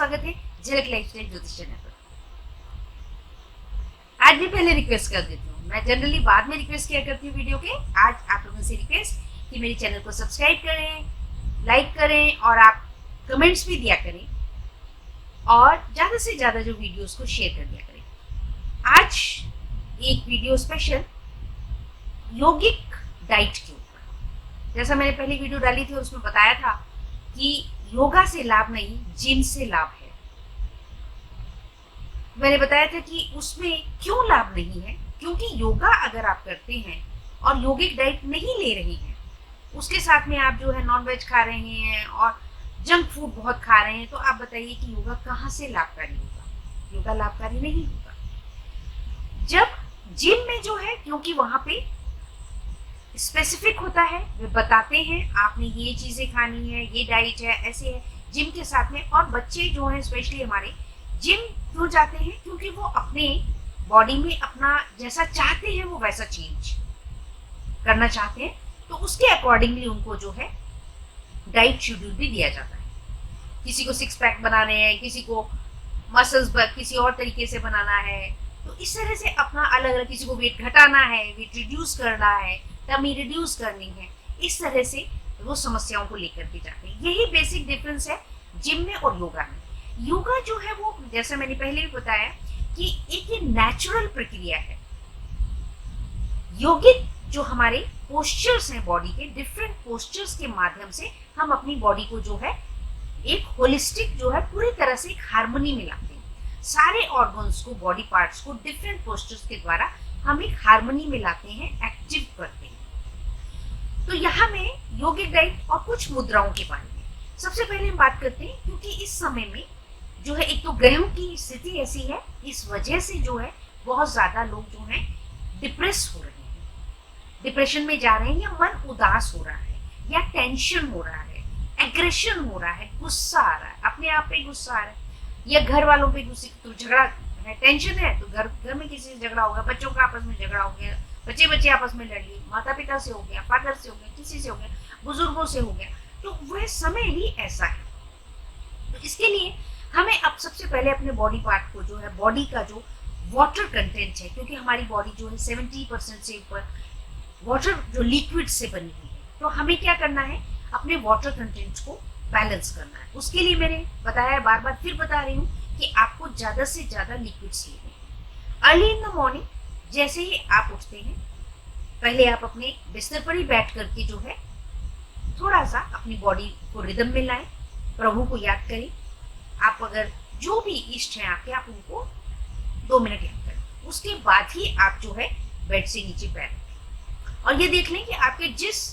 स्वागत है झलक लाइफस्टाइल ज्योतिष चैनल पर। आज भी पहले रिक्वेस्ट कर देती हूँ, मैं जनरली बाद में रिक्वेस्ट किया करती हूँ वीडियो के। आज आप लोगों से रिक्वेस्ट कि मेरे चैनल को सब्सक्राइब करें, लाइक करें और आप कमेंट्स भी दिया करें और ज़्यादा से ज़्यादा जो वीडियोस को शेयर कर दिया करें। आज एक वीडियो स्पेशल यौगिक डाइट के ऊपर। जैसा मैंने पहली वीडियो डाली थी और उसमें बताया था कि योगा से लाभ नहीं, जिम से लाभ है। मैंने बताया था कि उसमें क्यों लाभ नहीं है, क्योंकि योगा अगर आप करते हैं और यौगिक डाइट नहीं ले रहे हैं, उसके साथ में आप जो है नॉनवेज खा रहे हैं और जंक फूड बहुत खा रहे हैं, तो आप बताइए कि योगा कहाँ से लाभकारी होगा? योगा लाभकारी नहीं होगा। जब जिम में जो है, क्योंकि वहां पे स्पेसिफिक होता है, वे बताते हैं आपने ये चीजें खानी है, ये डाइट है, ऐसे है जिम के साथ में। और बच्चे जो हैं स्पेशली हमारे जिम क्यों जाते हैं? क्योंकि वो अपने बॉडी में अपना जैसा चाहते हैं वो वैसा चेंज करना चाहते हैं, तो उसके अकॉर्डिंगली उनको जो है डाइट शेड्यूल भी दिया जाता है। किसी को सिक्स पैक बनाने हैं, किसी को मसल्स किसी और तरीके से बनाना है, तो इस तरह से अपना अलग अलग, किसी को वेट घटाना है, वेट रिड्यूस करना है, टमी रिड्यूस करनी है, इस तरह से वो समस्याओं को लेकर के जाते हैं। यही बेसिक डिफरेंस है जिम में और योगा में। योगा जो है वो, जैसे मैंने पहले भी बताया कि एक ये नेचुरल प्रक्रिया है। यौगिक जो हमारे पोस्चर्स हैं बॉडी के, डिफरेंट पोस्चर्स के माध्यम से हम अपनी बॉडी को जो है एक होलिस्टिक जो है पूरी तरह से एक हार्मनी में लाते हैं। सारे ऑर्गन्स को, बॉडी पार्ट्स को डिफरेंट पोस्चर्स के द्वारा हम एक हार्मनी में लाते हैं, एक्टिव करते हैं। तो यहाँ में यौगिक डाइट और कुछ मुद्राओं के बारे में सबसे पहले हम बात करते हैं, क्योंकि इस समय में जो है एक तो ग्रहों की स्थिति ऐसी है, इस वजह से जो है बहुत ज्यादा लोग जो है डिप्रेस हो रहे हैं, डिप्रेशन में जा रहे हैं, या मन उदास हो रहा है, या टेंशन हो रहा है, एग्रेशन हो रहा है, गुस्सा आ रहा है, अपने आप पे गुस्सा आ रहा है, या घर वालों पे गुस्से, तो झगड़ा है, टेंशन है तो घर में किसी से झगड़ा होगा, बच्चों का आपस में झगड़ा हो गया, बच्चे आपस में लड़ लिए, माता पिता से हो गया, फादर से हो गया, किसी से हो गया, बुजुर्गों से हो गया, तो वह समय ही ऐसा है। तो इसके लिए हमें अब सबसे पहले अपने बॉडी पार्ट को जो है, बॉडी का जो वाटर कंटेंट है, क्योंकि हमारी बॉडी जो है 70% से ऊपर वाटर जो लिक्विड से बनी हुई है, तो हमें क्या करना है, अपने वाटर कंटेंट को बैलेंस करना है। उसके लिए मैंने बताया, बार बार फिर बता रही हूँ कि आपको ज्यादा से ज्यादा लिक्विड्स लेने हैं। अर्ली इन द मॉर्निंग जैसे ही आप उठते हैं, पहले आप अपने बिस्तर पर ही बैठ करके जो है थोड़ा सा अपनी बॉडी को रिदम में लाएं, प्रभु को याद करें। आप अगर जो भी इष्ट हैं आपके, आप उनको 2 मिनट याद करें। उसके बाद ही आप जो है बेड से नीचे पैर रखें और ये देख लें कि आपके जिस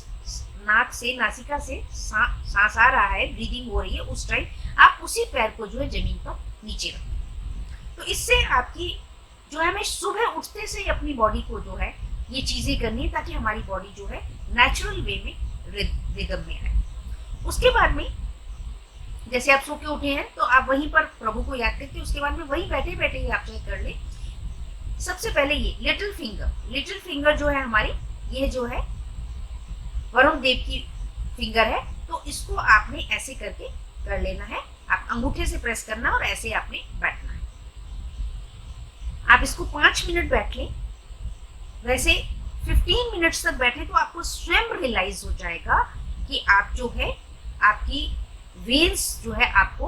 नाक से, नासिका से सांस आ रहा है, ब्रीदिंग हो रही है, उस टाइम आप उसी पैर को जो है जमीन पर नीचे रखें। तो इससे आपकी जो है, हमें सुबह उठते से अपनी बॉडी को जो है ये चीजें करनी है, ताकि हमारी बॉडी जो है नेचुरल वे में रिदम में आए। उसके बाद में जैसे आप सो के उठे हैं, तो आप वहीं पर प्रभु को याद करके उसके बाद में वहीं बैठे बैठे ही आप चाहे कर ले। सबसे पहले ये लिटिल फिंगर जो है हमारी, ये जो है वरुण देव की फिंगर है, तो इसको आपने ऐसे करके कर लेना है। आप अंगूठे से प्रेस करना और ऐसे आपने बैठना है। आप इसको 5 मिनट बैठ लें, वैसे 15 मिनट्स तक बैठे तो आपको स्वयं रियलाइज हो जाएगा कि आप जो है, आपकी वेन्स जो है आपको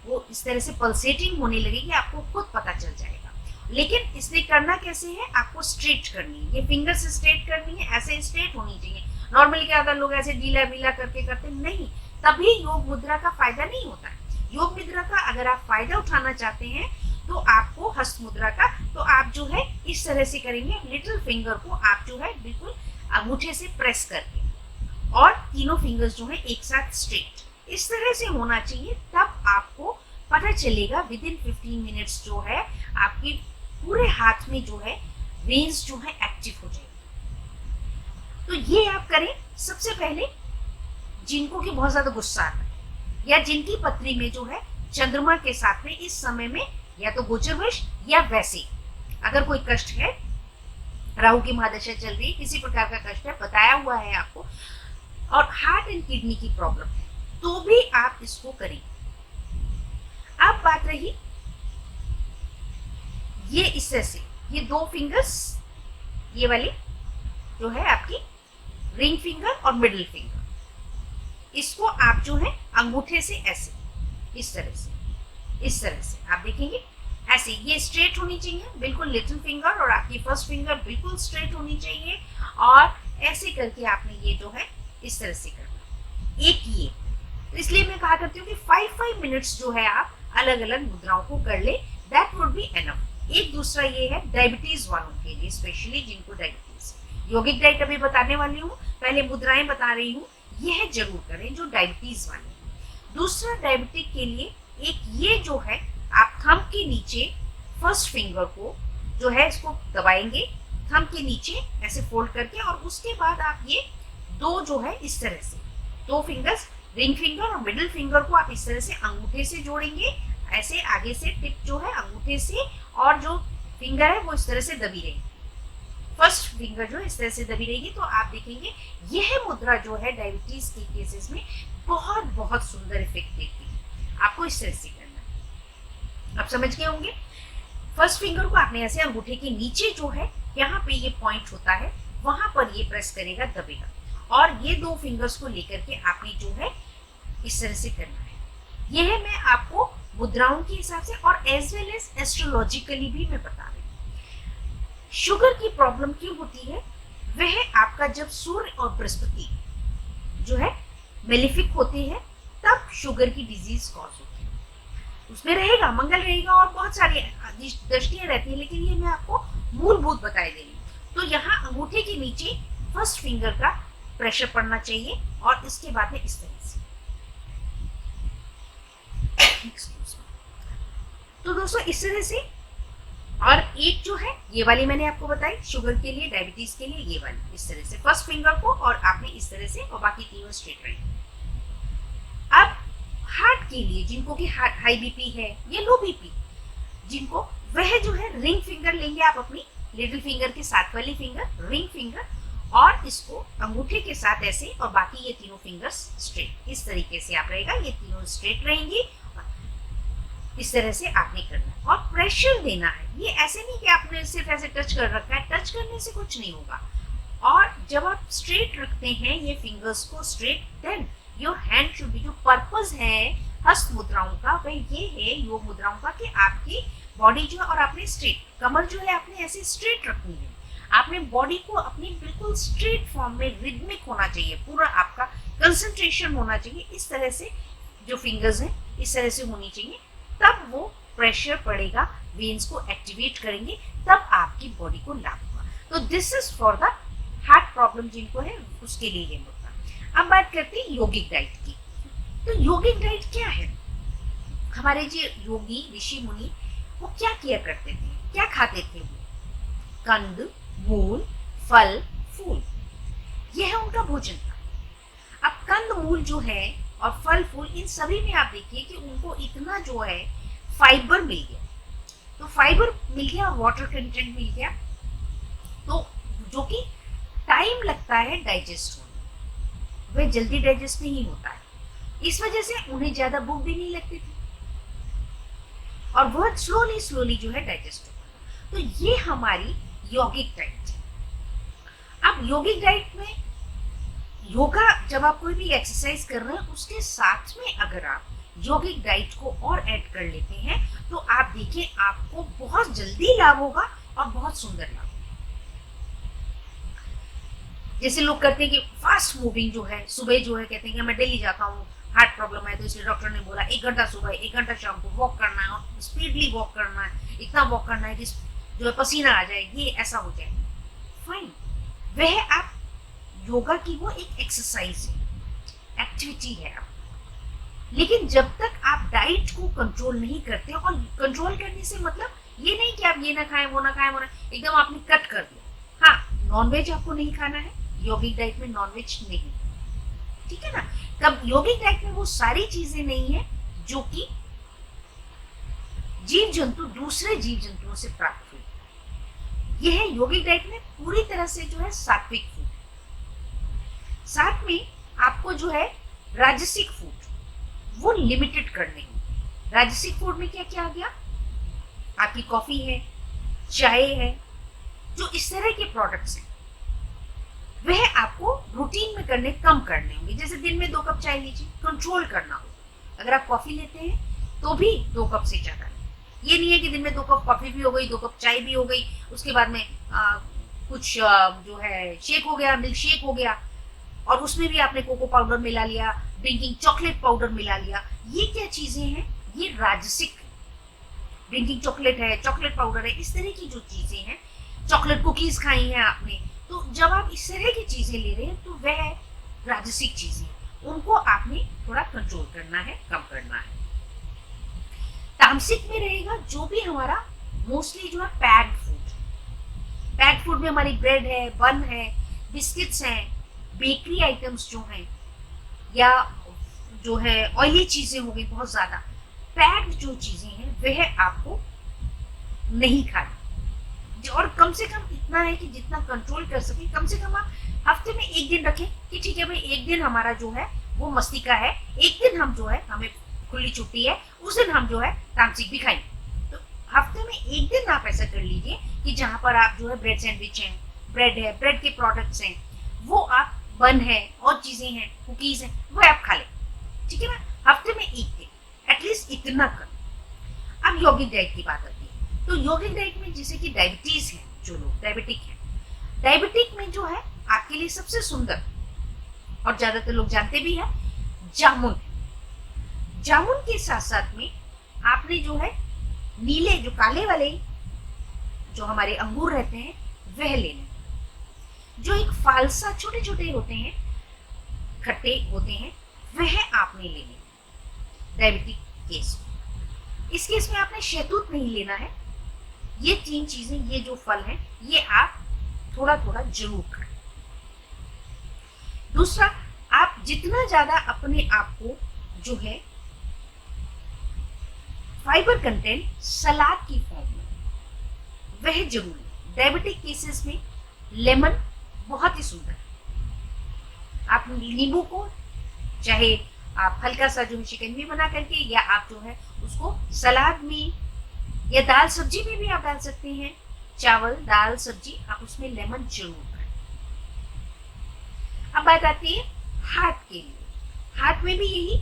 वो इस तरह से पल्सेटिंग होने लगेगी, आपको खुद पता चल जाएगा। लेकिन इसलिए करना कैसे है, आपको स्ट्रेट करनी है, ये फिंगर से स्ट्रेट करनी है, ऐसे स्ट्रेट होनी चाहिए। नॉर्मली क्या होता है, लोग ऐसे ढीला ढीला करके करते नहीं, तभी योग मुद्रा का फायदा नहीं होता है। योग मुद्रा का अगर आप फायदा उठाना चाहते हैं तो आपको हस्त मुद्रा का, तो आप जो है इस तरह से करेंगे, लिटिल फिंगर को आप जो है बिल्कुल अंगूठे से प्रेस करके, और तीनों फिंगर्स जो है एक साथ स्ट्रेट इस तरह से होना चाहिए। तब आपको पता चलेगा विद इन 15 मिनट्स जो है आपके पूरे हाथ में जो है वेन्स जो है एक्टिव हो जाएगी। तो ये आप करें। सबसे पहले जिनको कि बहुत ज्यादा गुस्सा आता है, या जिनकी पत्री में जो है चंद्रमा के साथ में इस समय में या तो गोचर वश या वैसे अगर कोई कष्ट है, राहु की महादशा चल रही है, किसी प्रकार का कष्ट है, बताया हुआ है आपको, और हार्ट एंड किडनी की प्रॉब्लम है, तो भी आप इसको करें। अब बात रही ये इस तरह से, ये 2 फिंगर्स, ये वाली जो है आपकी रिंग फिंगर और मिडिल फिंगर, इसको आप जो है अंगूठे से ऐसे, इस तरह से आप देखेंगे ऐसे, ये स्ट्रेट होनी चाहिए बिल्कुल लिटिल फिंगर, और आपकी फर्स्ट फिंगर बिल्कुल स्ट्रेट होनी चाहिए, और ऐसे करके आपने ये जो है इस तरह से करना एक ये। तो इसलिए मैं कहा करती हूँ कि 5 मिनट्स जो है आप अलग अलग मुद्राओं को कर ले, दैट वुड बी एनफ। एक दूसरा ये है डायबिटीज वालों के लिए, स्पेशली जिनको डायबिटीज, यौगिक डाइट अभी बताने वाली हूँ, पहले मुद्राएं बता रही हूँ, यह जरूर करें जो डायबिटीज वाले हैं। दूसरा डायबिटिक के लिए एक ये जो है, आप थंब के नीचे फर्स्ट फिंगर को जो है इसको दबाएंगे थंब के नीचे ऐसे फोल्ड करके, और उसके बाद आप ये 2 जो है इस तरह से 2 फिंगर्स, रिंग फिंगर और मिडिल फिंगर को आप इस तरह से अंगूठे से जोड़ेंगे, ऐसे आगे से टिप जो है अंगूठे से, और जो फिंगर है वो इस तरह से दबी रहेगी, फर्स्ट फिंगर जो इस तरह से दबी रहेगी। तो आप देखेंगे यह मुद्रा जो है डायबिटीज के केसेस में बहुत बहुत सुंदर इफेक्ट देती है। आपको इस तरह से करना है, आप समझ गए होंगे। फर्स्ट फिंगर को आपने ऐसे अंगूठे के नीचे जो है यहाँ पे ये पॉइंट होता है, वहां पर ये प्रेस करेगा, दबेगा, और ये 2 फिंगर्स को लेकर के आपने जो है इस तरह से करना है। यह मैं आपको मुद्राओं के हिसाब से और एज वेल एज एस्ट्रोलॉजिकली भी मैं बता रही हूँ। शुगर की प्रॉब्लम क्यों होती है, वह आपका जब सूर्य और बृहस्पति जो है मेलिफिक होते हैं तब शुगर की डिजीज कॉज होती है, उसमें रहेगा मंगल रहेगा और बहुत सारी दृष्टियां रहती है, लेकिन ये मैं आपको मूलभूत बताई दे रही हूँ। तो यहाँ अंगूठे के नीचे फर्स्ट फिंगर का प्रेशर पड़ना चाहिए, और इसके बाद में इस तरह से तो दोस्तों इस तरह से, और एक जो है ये वाली मैंने आपको बताई शुगर के लिए, डायबिटीज के लिए, ये वाली इस तरह से फर्स्ट फिंगर को, और आपने इस तरह से, और बाकी तीनों स्ट्रेट रहेंगे। अब हार्ट के लिए, जिनको कि हाई बीपी है या लो बीपी जिनको, वह जो है रिंग फिंगर लेंगे आप अपनी लिटिल फिंगर के साथ वाली फिंगर, रिंग फिंगर, और इसको अंगूठे के साथ ऐसे, और बाकी ये तीनों फिंगर्स स्ट्रेट, इस तरीके से आप रहेगा, ये तीनों स्ट्रेट रहेंगी, इस तरह से आपने करना है। और प्रेशर देना है, ये ऐसे नहीं कि आपने सिर्फ ऐसे टच कर रखा है, टच करने से कुछ नहीं होगा। और जब आप स्ट्रेट रखते हैं ये फिंगर्स को straight, then your hand should be, जो पर्पस है हस्त मुद्राओं का वह ये है, योग मुद्राओं का, कि आपकी बॉडी जो है, और आपने स्ट्रेट कमर जो है आपने ऐसे स्ट्रेट रखनी है, आपने बॉडी को अपनी बिल्कुल स्ट्रेट फॉर्म में रिदमिक होना चाहिए, पूरा आपका कंसंट्रेशन होना चाहिए, इस तरह से जो फिंगर्स हैं इस तरह से होनी चाहिए, तब वो प्रेशर पड़ेगा, वेन्स को एक्टिवेट करेंगे, तब आपकी बॉडी को लाभ होगा। तो this is for the heart problem जिनको है उसके लिए ये मुद्रा। अब बात करते हैं यौगिक डाइट की। तो यौगिक डाइट क्या है, हमारे जो योगी ऋषि मुनि वो क्या किया करते थे, क्या खाते थे, वो कंद मूल फल फूल, यह उनका भोजन था। अब कंद मूल जो है और फल फूल, इन सभी में आप देखिए कि उनको इतना जो है फाइबर मिल गया, तो फाइबर मिल गया, वाटर कंटेंट मिल गया, तो जो कि टाइम लगता है डाइजेस्ट होने, वह जल्दी डाइजेस्ट नहीं होता है, इस वजह से उन्हें ज्यादा भूख भी नहीं लगती थी, और बहुत स्लोली जो है डाइजेस्ट होता। तो ये हमारी यौगिक डाइट है। अब यौगिक डाइट में योगा, जब आप कोई भी एक्सरसाइज कर रहे हैं उसके साथ में अगर आप यौगिक डाइट को और ऐड कर लेते हैं, तो आप देखिए आपको बहुत जल्दी लाभ होगा और बहुत सुंदर लाभ होगा। जैसे लोग करते हैं कि फास्ट मूविंग जो है, सुबह जो है कहते हैं कि मैं डेली जाता हूँ, हार्ट प्रॉब्लम है तो इसलिए डॉक्टर ने बोला 1 घंटा सुबह 1 घंटा शाम को वॉक करना है, और स्पीडली वॉक करना है, इतना वॉक करना है कि जो है पसीना आ जाए, ये ऐसा हो जाए, फाइन, वह आप योगा की वो एक एक्सरसाइज है, एक्टिविटी है आप। लेकिन जब तक आप डाइट को कंट्रोल नहीं करते, और कंट्रोल करने से मतलब ये नहीं कि आप ये ना खाएं वो ना खाएं वो ना, एकदम आपने कट कर दिया। हाँ, नॉनवेज आपको नहीं खाना है, यौगिक डाइट में नॉनवेज नहीं, ठीक है ना। तब यौगिक डाइट में वो सारी चीजें नहीं है जो कि जीव जंतु दूसरे जीव जंतुओं से प्राप्त हुई। यह है यौगिक डाइट में पूरी तरह से जो है सात्विक फूड, साथ में आपको जो है राजसिक फूड वो लिमिटेड करने हैं, राजसिक फूड में क्या क्या आ गया, आपकी कॉफी है, चाय है, जो इस तरह के प्रोडक्ट्स हैं वह आपको रूटीन में कम करने होंगे। जैसे दिन में 2 कप चाय लीजिए, कंट्रोल करना होगा। अगर आप कॉफी लेते हैं तो भी 2 कप से ज्यादा नहीं। ये नहीं है कि दिन में 2 कप कॉफी भी हो गई, 2 कप चाय भी हो गई, उसके बाद में कुछ जो है शेक हो गया, मिल्क शेक हो गया, और उसमें भी आपने कोको पाउडर मिला लिया, ड्रिंकिंग चॉकलेट पाउडर मिला लिया। ये क्या चीजें हैं, ये राजसिक। ड्रिंकिंग चॉकलेट है, चॉकलेट पाउडर है, इस तरह की जो चीजें हैं, चॉकलेट कुकीज खाई हैं आपने, तो जब आप इस तरह की चीजें ले रहे हैं तो वह राजसिक चीजें, उनको आपने थोड़ा कंट्रोल करना है, कम करना है। तामसिक में रहेगा जो भी हमारा मोस्टली जो है पैक्ड फूड। पैक्ड फूड में हमारी ब्रेड है, बन है, बिस्किट्स हैं, बेकरी आइटम्स जो हैं, या जो है ऑयली चीजें हो गई बहुत ज्यादा, पैक्ड जो चीजें हैं वह आपको नहीं खानी। और कम से कम इतना है कि जितना कंट्रोल कर सके, कम से कम आप हफ्ते में 1 दिन रखें कि ठीक है भाई 1 दिन हमारा जो है वो मस्ती का है, 1 दिन हम जो है हमें खुली छुट्टी है, उस दिन हम जो है तामसिक भी खाएंगे। तो हफ्ते में 1 दिन आप ऐसा कर लीजिए कि जहां पर आप जो है ब्रेड सैंडविच है, ब्रेड के प्रोडक्ट्स हैं, वो आप बन है और चीजें हैं, कुकीज हैं, वो आप खा लें, ठीक है ना। हफ्ते में 1 दिन एटलीस्ट इतना कर। अब यौगिक डाइट की बात आती है, तो यौगिक डाइट में जैसे कि डायबिटीज है, जो लोग डायबिटिक है, डायबिटिक में जो है आपके लिए सबसे सुंदर और ज्यादातर लोग जानते भी है जामुन। जामुन के साथ साथ में आपने जो है नीले, जो काले वाले जो हमारे अंगूर रहते हैं वह लेने, जो एक फालसा छोटे छोटे होते हैं, खट्टे होते हैं, वह आपने लेने डायबिटिक केस में। इस केस में आपने शहतूत नहीं लेना है। ये 3 चीजें, ये जो फल हैं, ये आप थोड़ा थोड़ा जरूर खाएं। दूसरा, आप जितना ज्यादा अपने आप को जो है फाइबर कंटेंट सलाद की फॉर्म में वह जरूर लें। डायबिटिक केसेस में लेमन बहुत ही सुंदर है। आप नींबू को चाहे आप हल्का सा जो है शिकंजी बना करके, या आप जो है उसको सलाद में या दाल सब्जी में भी आप डाल सकते हैं। चावल, दाल, सब्जी, आप उसमें लेमन जरूर खाएं। अब बात आती है हार्ट के लिए। हार्ट में भी यही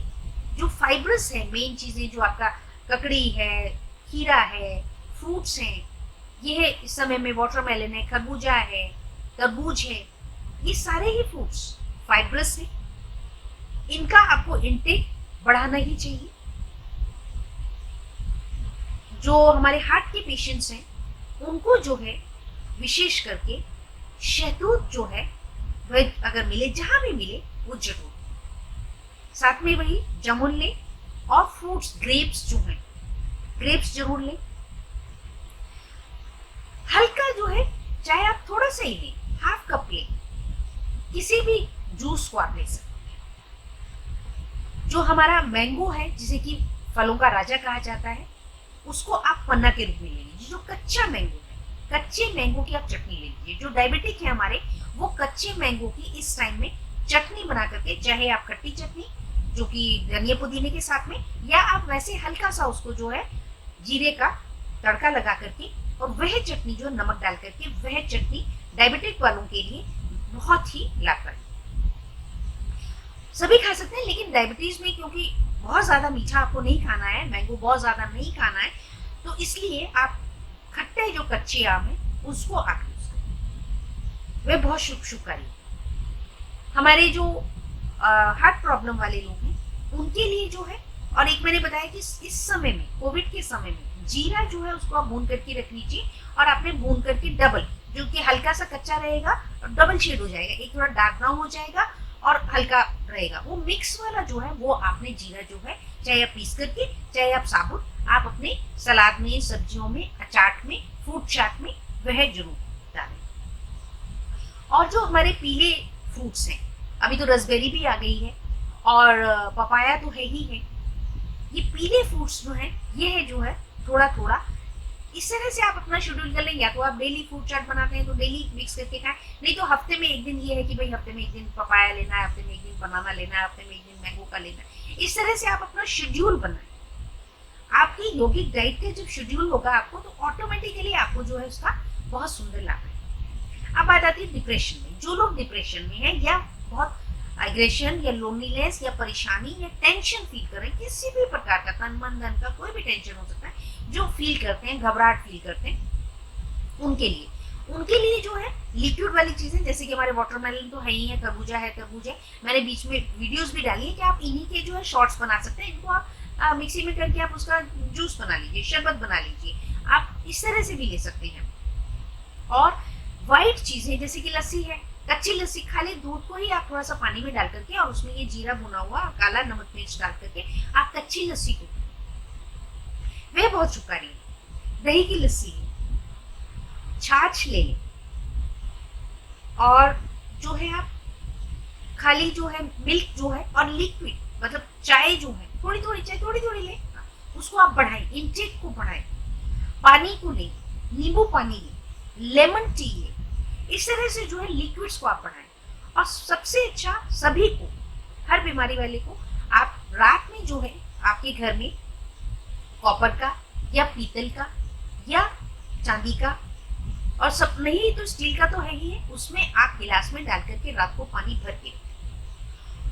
जो फाइब्रस है, मेन चीजें जो आपका ककड़ी है, खीरा है, फ्रूट्स हैं, ये है इस समय में वाटरमेलन है, खरबूजा है, तरबूज है, ये सारे ही फ्रूट्स फाइब्रस है। इनका आपको इंटेक बढ़ाना ही चाहिए। जो हमारे हार्ट के पेशेंट्स हैं उनको जो है विशेष करके शहतूत जो है वह अगर मिले, जहां भी मिले वो जरूर, साथ में वही जामुन ले, और फ्रूट्स, ग्रेप्स जो हैं, ग्रेप्स जरूर ले। हल्का जो है, चाहे आप थोड़ा सा ही लें, ½ कप ले, किसी भी जूस को आप ले सकते हैं। जो हमारा मैंगो है, जिसे कि फलों का राजा कहा जाता है, उसको आप पन्ना के रूप में ले लीजिए। जो कच्चा मैंगो है, कच्चे मैंगो की आप चटनी ले लीजिए। जो डायबिटिक है हमारे, वो कच्चे मैंगो की इस टाइम में चटनी बना करके, चाहे आप खट्टी चटनी जो कि धनिया पुदीने के साथ में, या आप वैसे हल्का सा उसको जो है जीरे का तड़का लगा करके, और वह चटनी जो नमक डाल करके, वह चटनी डायबिटिक वालों के लिए बहुत ही लाभकारी। सभी खा सकते हैं, लेकिन डायबिटीज में क्योंकि बहुत ज्यादा मीठा आपको नहीं खाना है, मैंगो बहुत ज्यादा नहीं खाना है, तो इसलिए आप खट्टे जो कच्चे आम है उसको आप यूज करें, वे बहुत शुभकारी। हमारे जो हार्ट प्रॉब्लम वाले लोग हैं उनके लिए जो है, और एक मैंने बताया कि इस समय में, कोविड के समय में, जीरा जो है उसको आप भून करके रख लीजिए, और आपने भून करके डबल, जो कि हल्का सा कच्चा रहेगा और डबल शेड हो जाएगा, एक थोड़ा डार्क ब्राउन हो जाएगा और हल्का रहेगा, वो मिक्स वाला जो है वो आपने जीरा जो है, चाहे आप पीस करके, चाहे आप साबुत, आप अपने सलाद में, सब्जियों में, अचार में, फ्रूट चाट में वह जरूर डालें। और जो हमारे पीले फ्रूट्स हैं, अभी तो रसबेरी भी आ गई है और पपाया तो है ही है, ये पीले फ्रूट्स जो हैं, ये है जो है थोड़ा थोड़ा इस तरह से आप अपना शेड्यूल कर लें। या तो आप डेली फ्रूट चाट बनाते हैं तो डेली मिक्स करके खाएं, नहीं तो हफ्ते में 1 दिन ये है कि भाई हफ्ते में 1 दिन पपाया लेना है, हफ्ते में 1 दिन बनाना लेना है, हफ्ते में 1 दिन मैंगो का लेना है। इस तरह से आप अपना शेड्यूल बनाएं। आपकी यौगिक डाइट का जब शेड्यूल होगा आपको, तो ऑटोमेटिकली आपको जो है उसका बहुत सुंदर लाभ है। अब बात आती है डिप्रेशन में। जो लोग डिप्रेशन में है या बहुत एग्रेशन या लोनलीनेस या परेशानी या टेंशन फील कर रहे हैं, किसी भी प्रकार का तन मन धन का कोई भी टेंशन हो सकता है, जो फील करते हैं, घबराहट फील करते हैं, उनके लिए जो है लिक्विड वाली चीजें, जैसे कि हमारे वाटरमेलन तो है ही है, तरबूजा है, तरबूज है, मैंने बीच में वीडियोस भी डाली है कि आप इन्हीं के जो है शॉर्ट्स बना सकते हैं। इनको आप मिक्सी में करके आप उसका जूस बना लीजिए, शरबत बना लीजिए, आप इस तरह से भी ले सकते हैं। और वाइट चीजें जैसे कि लस्सी है, कच्ची लस्सी, खाली दूध को ही आप थोड़ा सा पानी में डाल करके और उसमें ये जीरा भुना हुआ काला नमक मिर्च डाल करके आप कच्ची लस्सी को, वह बहुत छुपकारी है। दही की लस्सी, छाछ ले लें, और जो है आप खाली जो है मिल्क जो है और लिक्विड मतलब चाय जो है, थोड़ी थोड़ी चाय थोड़ी थोड़ी ले, उसको आप बढ़ाएं, इनटेक को बढ़ाएं, पानी को ले, नींबू पानी ले, लेमन टी ले, इस तरह से जो है लिक्विड्स को आप बढ़ाएं। और सबसे अच्छा सभी को, हर बीमारी वाले को, आप रात में जो है आपके घर में कॉपर का या पीतल का या चांदी का, और सब नहीं तो स्टील का तो है ही है, उसमें आप गिलास में डाल करके रात को पानी भर के,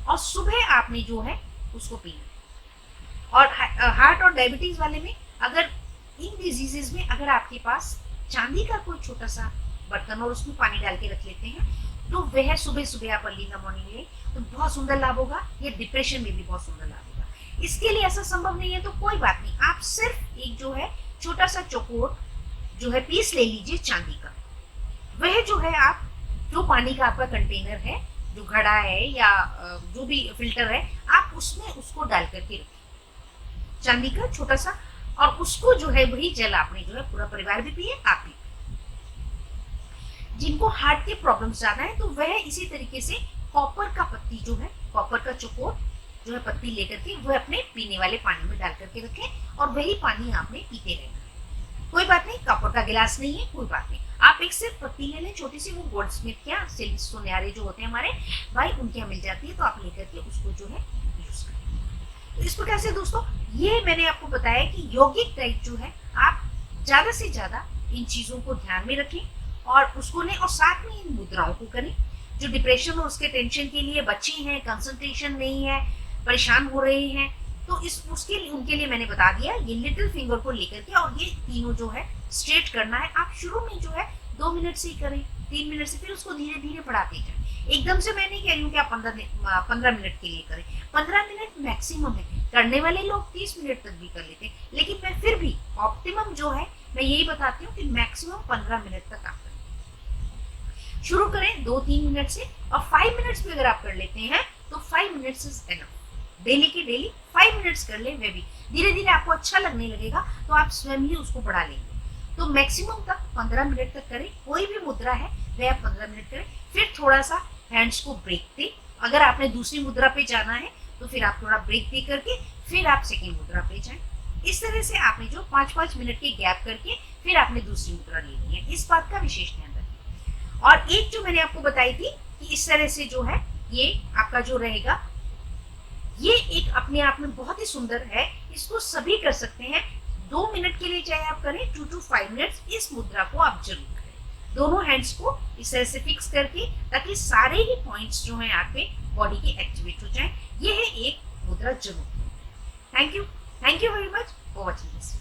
और सुबह आपने जो है उसको पीना। और हार्ट और डायबिटीज वाले में, अगर इन डिजीजेस में अगर आपके पास चांदी का कोई छोटा सा बर्तन और उसमें पानी डाल के रख लेते हैं, तो वह सुबह सुबह आप अर्ली इन द मॉर्निंग ले तो बहुत सुंदर लाभ होगा। ये डिप्रेशन में भी बहुत सुंदर लाभ होगा। इसके लिए ऐसा संभव नहीं है तो कोई बात नहीं, आप सिर्फ एक जो है छोटा सा चौकोर जो है पीस ले लीजिए चांदी का, वह जो है आप जो पानी का आपका कंटेनर है, जो घड़ा है या जो भी फिल्टर है, आप उसमें उसको डाल करके रखिए, चांदी का छोटा सा, और उसको जो है वही जल आपने जो है पूरा परिवार भी पिए, आप भी। जिनको हार्ट के प्रॉब्लम्स ज्यादा है तो वह इसी तरीके से कॉपर का पत्ती जो है, कॉपर का चौकोर जो है पत्ती लेकर के वह अपने पीने वाले पानी में डाल करके रखें, और वही पानी आपने पीते रहना। कोई बात नहीं, कॉपर का गिलास नहीं है, कोई बात नहीं, आप एक सिर्फ पत्ती ले लें छोटी सी, वो गोल्ड स्मिथ या सुनहरे जो होते हैं हमारे भाई, उनके यहाँ मिल जाती है, तो आप लेकर के उसको जो है यूज करें। तो इस प्रकार से दोस्तों, ये मैंने आपको बताया कि यौगिक डाइट जो है, आप ज्यादा से ज्यादा इन चीजों को ध्यान में रखें और उसको लें, और साथ में इन मुद्राओं को करें। जो डिप्रेशन और उसके टेंशन के लिए बच्चे हैं, कंसंट्रेशन नहीं है, परेशान हो रहे हैं, तो उसके लिए उनके लिए मैंने बता दिया, ये लिटिल फिंगर को लेकर के, और ये तीनों जो है स्ट्रेट करना है। आप शुरू में जो है 2 मिनट से ही करें, 3 मिनट से, फिर उसको धीरे धीरे बढ़ाते जाए। एकदम से मैं नहीं कह रही हूँ कि आप 15 मिनट के लिए करें, 15 मिनट मैक्सिमम है। करने वाले लोग 30 मिनट तक भी कर लेते हैं, लेकिन मैं फिर भी ऑप्टिमम जो है मैं यही बताती हूँ कि मैक्सिमम 15 मिनट तक आप करें। शुरू करें 2-3 मिनट से, और 5 मिनट्स भी अगर आप कर लेते हैं तो 5 मिनट्स इज एनफ। डेली के डेली 5 मिनट्स कर ले, वे भी धीरे धीरे आपको अच्छा लगने लगेगा, तो आप स्वयं ही उसको बढ़ा लेंगे। तो मैक्सिमम तक 15 मिनट तक करें। कोई भी मुद्रा है वह आप 15 मिनट करें, फिर थोड़ा सा हैंड्स को ब्रेक दें। अगर आपने दूसरी मुद्रा पे जाना है तो फिर आप थोड़ा ब्रेक दे करके फिर आप सेकेंड मुद्रा पे जाएं। इस तरह से आपने जो 5-5 मिनट के गैप करके फिर आपने दूसरी मुद्रा लेनी है, इस बात का विशेष ध्यान रखें। और एक जो मैंने आपको बताई थी कि इस तरह से जो है ये आपका जो रहेगा, ये एक अपने आप में बहुत ही सुंदर है, इसको सभी कर सकते हैं। 2 मिनट के लिए चाहे आप करें, 2 to 5 मिनट्स, इस मुद्रा को आप जरूर करें, दोनों हैंड्स को इस तरह से फिक्स करके, ताकि सारे ही पॉइंट्स जो हैं आपके बॉडी के एक्टिवेट हो जाएं। ये है एक मुद्रा जरूर। Thank you very much for watching this.